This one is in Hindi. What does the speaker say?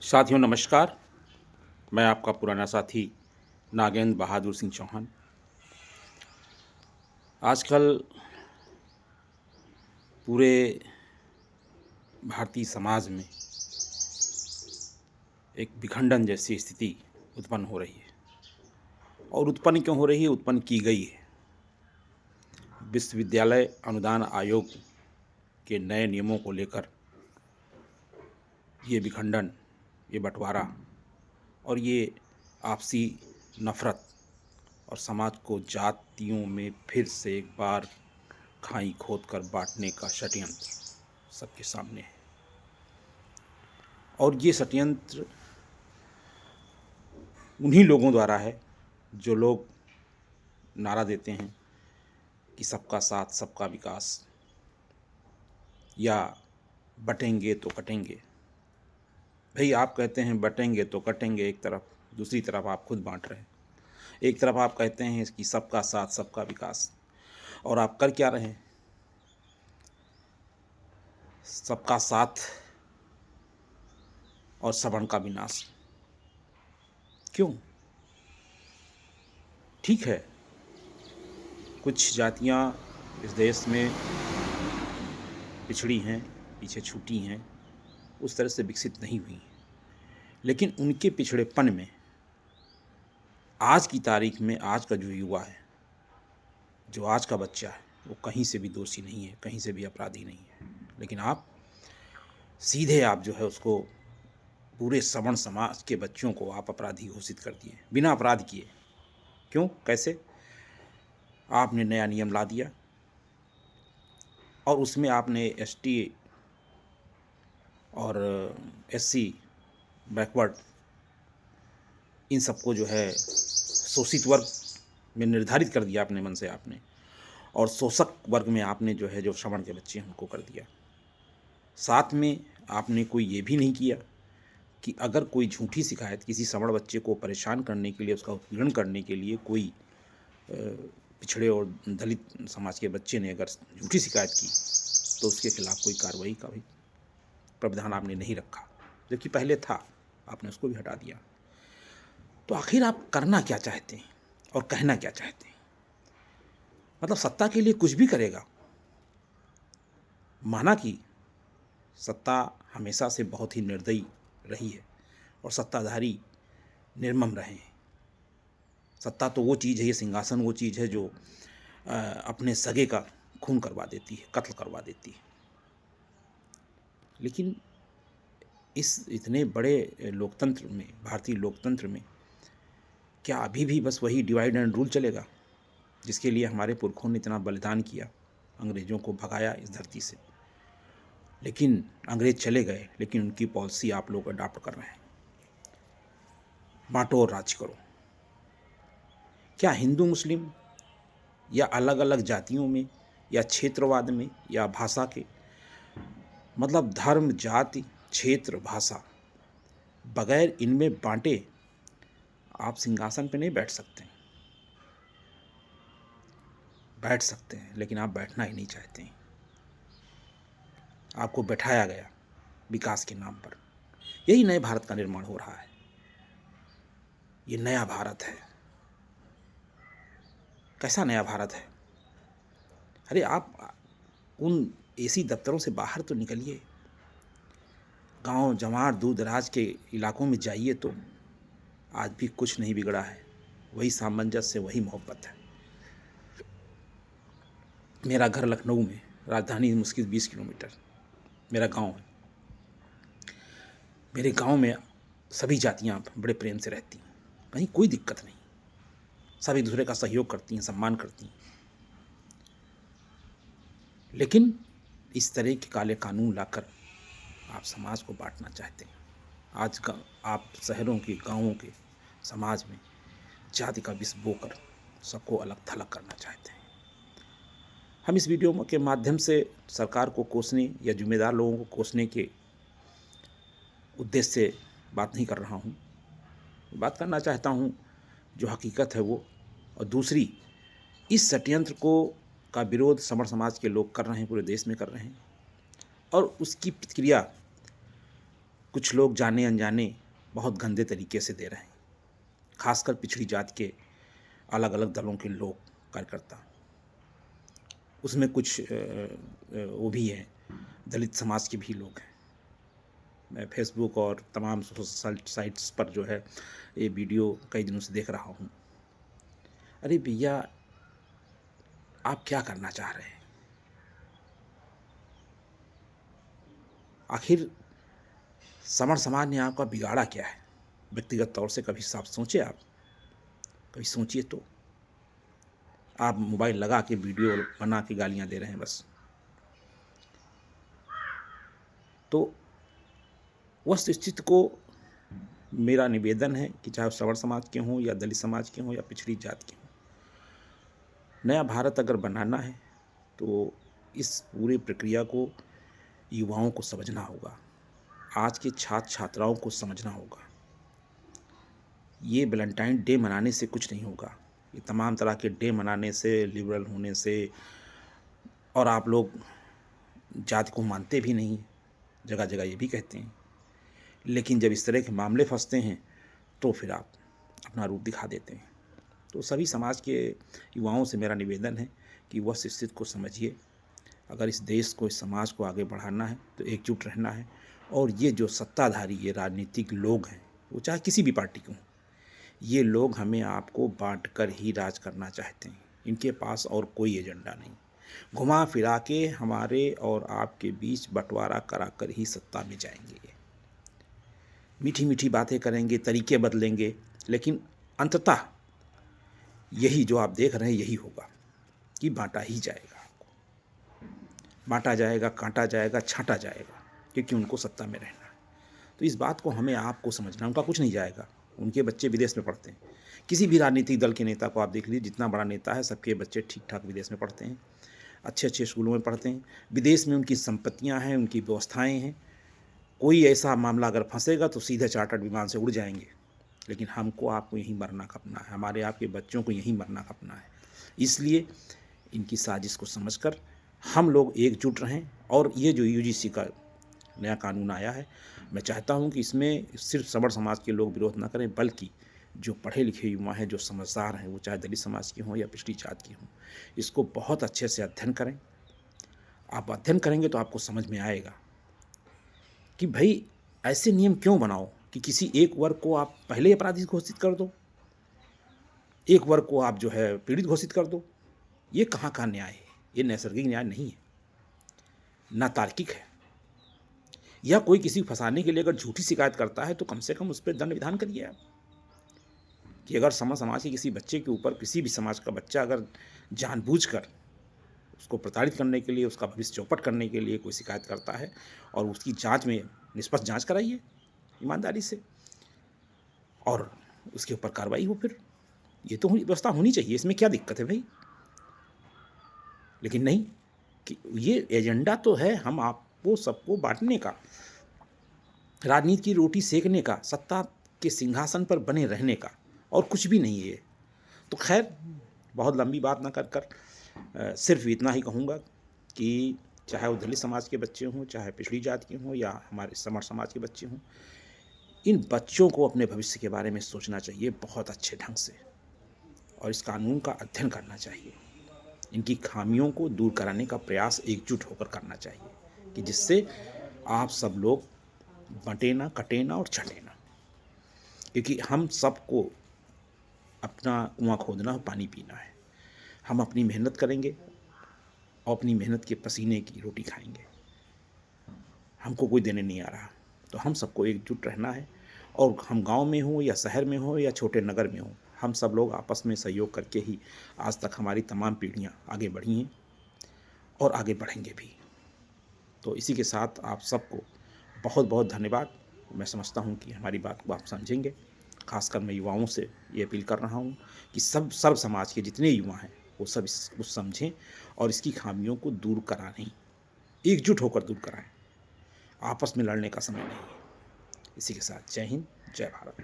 साथियों नमस्कार। मैं आपका पुराना साथी नागेंद्र बहादुर सिंह चौहान। आजकल पूरे भारतीय समाज में एक विखंडन जैसी स्थिति उत्पन्न हो रही है। और उत्पन्न क्यों हो रही है? उत्पन्न की गई है। विश्वविद्यालय अनुदान आयोग के नए नियमों को लेकर ये विखंडन, ये बंटवारा और ये आपसी नफरत और समाज को जातियों में फिर से एक बार खाई खोद कर बांटने का षड्यंत्र सबके सामने है। और ये षड्यंत्र उन्हीं लोगों द्वारा है जो लोग नारा देते हैं कि सबका साथ सबका विकास, या बटेंगे तो कटेंगे। भाई, आप कहते हैं बटेंगे तो कटेंगे एक तरफ, दूसरी तरफ आप खुद बांट रहे हैं। एक तरफ आप कहते हैं कि सबका साथ सबका विकास, और आप कर क्या रहे हैं? सबका साथ और सवर्ण का विनाश। क्यों? ठीक है, कुछ जातियां इस देश में पिछड़ी हैं, पीछे छूटी हैं, उस तरह से विकसित नहीं हुई, लेकिन उनके पिछड़ेपन में आज की तारीख में आज का जो युवा है, जो आज का बच्चा है, वो कहीं से भी दोषी नहीं है, कहीं से भी अपराधी नहीं है। लेकिन आप सीधे आप जो है उसको, पूरे सवर्ण समाज के बच्चों को आप अपराधी घोषित कर दिए बिना अपराध किए। क्यों? कैसे? आपने नया नियम ला दिया और उसमें आपने एसटी और एससी, बैकवर्ड, इन सबको जो है शोषित वर्ग में निर्धारित कर दिया अपने मन से आपने, और शोषक वर्ग में आपने जो है जो सवर्ण के बच्चे हैं उनको कर दिया। साथ में आपने कोई ये भी नहीं किया कि अगर कोई झूठी शिकायत किसी सवर्ण बच्चे को परेशान करने के लिए, उसका उत्पीड़न करने के लिए कोई पिछड़े और दलित समाज के बच्चे ने अगर झूठी शिकायत की, तो उसके खिलाफ कोई कार्रवाई का भी प्रावधान आपने नहीं रखा, जबकि पहले था, आपने उसको भी हटा दिया। तो आखिर आप करना क्या चाहते हैं और कहना क्या चाहते हैं? मतलब सत्ता के लिए कुछ भी करेगा। माना कि सत्ता हमेशा से बहुत ही निर्दयी रही है और सत्ताधारी निर्मम रहे हैं। सत्ता तो वो चीज़ है, ये सिंहासन वो चीज़ है जो अपने सगे का खून करवा देती है, कत्ल करवा देती है। लेकिन इस इतने बड़े लोकतंत्र में, भारतीय लोकतंत्र में, क्या अभी भी बस वही डिवाइड एंड रूल चलेगा, जिसके लिए हमारे पुरखों ने इतना बलिदान किया, अंग्रेज़ों को भगाया इस धरती से? लेकिन अंग्रेज़ चले गए, लेकिन उनकी पॉलिसी आप लोग अडॉप्ट कर रहे हैं, बांटो और राज करो। क्या हिंदू मुस्लिम या अलग अलग जातियों में या क्षेत्रवाद में या भाषा के, मतलब धर्म, जाति, क्षेत्र, भाषा, बगैर इनमें बांटे आप सिंहासन पे नहीं बैठ सकते? बैठ सकते हैं, लेकिन आप बैठना ही नहीं चाहते हैं। आपको बैठाया गया विकास के नाम पर। यही नए भारत का निर्माण हो रहा है। ये नया भारत है। कैसा नया भारत है? अरे आप उन एसी दफ्तरों से बाहर तो निकलिए, गांव जवार दूर दराज के इलाकों में जाइए, तो आज भी कुछ नहीं बिगड़ा है। वही सामंजस्य, वही मोहब्बत है। मेरा घर लखनऊ में, राजधानी मुश्किल 20 किलोमीटर मेरा गांव है। मेरे गांव में सभी जातियां बड़े प्रेम से रहती हैं, कहीं कोई दिक्कत नहीं। सब एक दूसरे का सहयोग करती हैं, सम्मान करती हैं। लेकिन इस तरह के काले कानून लाकर आप समाज को बांटना चाहते हैं। आज का आप शहरों के, गांवों के समाज में जाति का विष बोकर सबको अलग थलग करना चाहते हैं। हम इस वीडियो के माध्यम से सरकार को कोसने या जिम्मेदार लोगों को कोसने के उद्देश्य से बात नहीं कर रहा हूँ। बात करना चाहता हूँ जो हकीकत है वो। और दूसरी, इस षड्यंत्र को का विरोध सवर्ण समाज के लोग कर रहे हैं, पूरे देश में कर रहे हैं, और उसकी प्रतिक्रिया कुछ लोग जाने अनजाने बहुत गंदे तरीके से दे रहे हैं, खासकर पिछड़ी जात के अलग अलग दलों के लोग, कार्यकर्ता। उसमें कुछ वो भी हैं, दलित समाज के भी लोग हैं। मैं फेसबुक और तमाम सोशल साइट्स पर जो है ये वीडियो कई दिनों से देख रहा हूँ। अरे भैया, आप क्या करना चाह रहे हैं? आखिर समर समाज ने आपका बिगाड़ा क्या है? व्यक्तिगत तौर से कभी साफ सोचे आप? कभी सोचिए तो। आप मोबाइल लगा के वीडियो बना के गालियाँ दे रहे हैं बस। तो वस्तुस्थिति को मेरा निवेदन है कि चाहे सवर समाज के हों या दलित समाज के हों या पिछड़ी जात के हों, नया भारत अगर बनाना है तो इस पूरी प्रक्रिया को युवाओं को समझना होगा, आज के छात्र छात्राओं को समझना होगा। ये वैलेंटाइन डे मनाने से कुछ नहीं होगा। ये तमाम तरह के डे मनाने से, लिबरल होने से, और आप लोग जाति को मानते भी नहीं, जगह जगह ये भी कहते हैं, लेकिन जब इस तरह के मामले फंसते हैं तो फिर आप अपना रूप दिखा देते हैं। तो सभी समाज के युवाओं से मेरा निवेदन है कि वह स्थिति को समझिए। अगर इस देश को, इस समाज को आगे बढ़ाना है तो एकजुट रहना है। और ये जो सत्ताधारी, ये राजनीतिक लोग हैं, वो चाहे किसी भी पार्टी के हों, ये लोग हमें आपको बांट कर ही राज करना चाहते हैं। इनके पास और कोई एजेंडा नहीं। घुमा फिरा के हमारे और आपके बीच बंटवारा करा कर ही सत्ता में जाएंगे। ये मीठी मीठी बातें करेंगे, तरीके बदलेंगे, लेकिन अंततः यही जो आप देख रहे हैं यही होगा कि बांटा ही जाएगा। आपको बांटा जाएगा, काटा जाएगा, छांटा जाएगा, क्योंकि उनको सत्ता में रहना है। तो इस बात को हमें आपको समझना। उनका कुछ नहीं जाएगा, उनके बच्चे विदेश में पढ़ते हैं। किसी भी राजनीतिक दल के नेता को आप देख लीजिए, जितना बड़ा नेता है सबके बच्चे ठीक ठाक विदेश में पढ़ते हैं, अच्छे अच्छे स्कूलों में पढ़ते हैं। विदेश में उनकी संपत्तियां हैं, उनकी व्यवस्थाएं हैं। कोई ऐसा मामला अगर फंसेगा तो सीधे चार्टर्ड विमान से उड़ जाएंगे। लेकिन हमको आपको यहीं मरना खपना है, हमारे आपके बच्चों को यहीं मरना खपना है। इसलिए इनकी साजिश को समझकर हम लोग एकजुट रहें। और ये जो यूजीसी का नया कानून आया है, मैं चाहता हूं कि इसमें सिर्फ सवर्ण समाज के लोग विरोध ना करें, बल्कि जो पढ़े लिखे युवा हैं, जो समझदार हैं, वो चाहे दलित समाज के हों या पिछड़ी जात के हों, इसको बहुत अच्छे से अध्ययन करें। आप अध्ययन करेंगे तो आपको समझ में आएगा कि भाई ऐसे नियम क्यों बनाओ कि किसी एक वर्ग को आप पहले अपराधी घोषित कर दो, एक वर्ग को आप जो है पीड़ित घोषित कर दो। ये कहाँ का न्याय है? ये नैसर्गिक न्याय नहीं है, ना तार्किक है। या कोई किसी को फंसाने के लिए अगर झूठी शिकायत करता है तो कम से कम उस पर दंड विधान करिए आप। कि अगर समाज के किसी बच्चे के ऊपर, किसी भी समाज का बच्चा अगर जानबूझकर उसको प्रताड़ित करने के लिए, उसका भविष्य चौपट करने के लिए कोई शिकायत करता है, और उसकी जांच में निष्पक्ष जांच कराइए ईमानदारी से, और उसके ऊपर कार्रवाई हो। फिर ये तो व्यवस्था होनी चाहिए, इसमें क्या दिक्कत है भाई? लेकिन नहीं, कि ये एजेंडा तो है हम आपको सबको बांटने का, राजनीति की रोटी सेकने का, सत्ता के सिंहासन पर बने रहने का, और कुछ भी नहीं है। तो खैर, बहुत लंबी बात ना कर सिर्फ इतना ही कहूँगा कि चाहे वो दलित समाज के बच्चे हों, चाहे पिछड़ी जात के हों, या हमारे समर समाज के बच्चे हों, इन बच्चों को अपने भविष्य के बारे में सोचना चाहिए बहुत अच्छे ढंग से, और इस कानून का अध्ययन करना चाहिए। इनकी खामियों को दूर कराने का प्रयास एकजुट होकर करना चाहिए, कि जिससे आप सब लोग बंटे ना, कटे ना और छटे ना। क्योंकि हम सबको अपना कुआं खोदना है, पानी पीना है। हम अपनी मेहनत करेंगे और अपनी मेहनत के पसीने की रोटी खाएंगे। हमको कोई देने नहीं आ रहा, तो हम सबको एकजुट रहना है। और हम गांव में हो या शहर में हो या छोटे नगर में हो, हम सब लोग आपस में सहयोग करके ही आज तक हमारी तमाम पीढ़ियां आगे बढ़ी हैं और आगे बढ़ेंगे भी। तो इसी के साथ आप सबको बहुत बहुत धन्यवाद। मैं समझता हूं कि हमारी बात को आप समझेंगे। खासकर मैं युवाओं से ये अपील कर रहा हूं कि सर्व समाज के जितने युवा हैं वो सब इसको समझें और इसकी खामियों को दूर कराएं, एकजुट होकर दूर कराएं। आपस में लड़ने का समय नहीं है। इसी के साथ जय हिंद, जय भारत।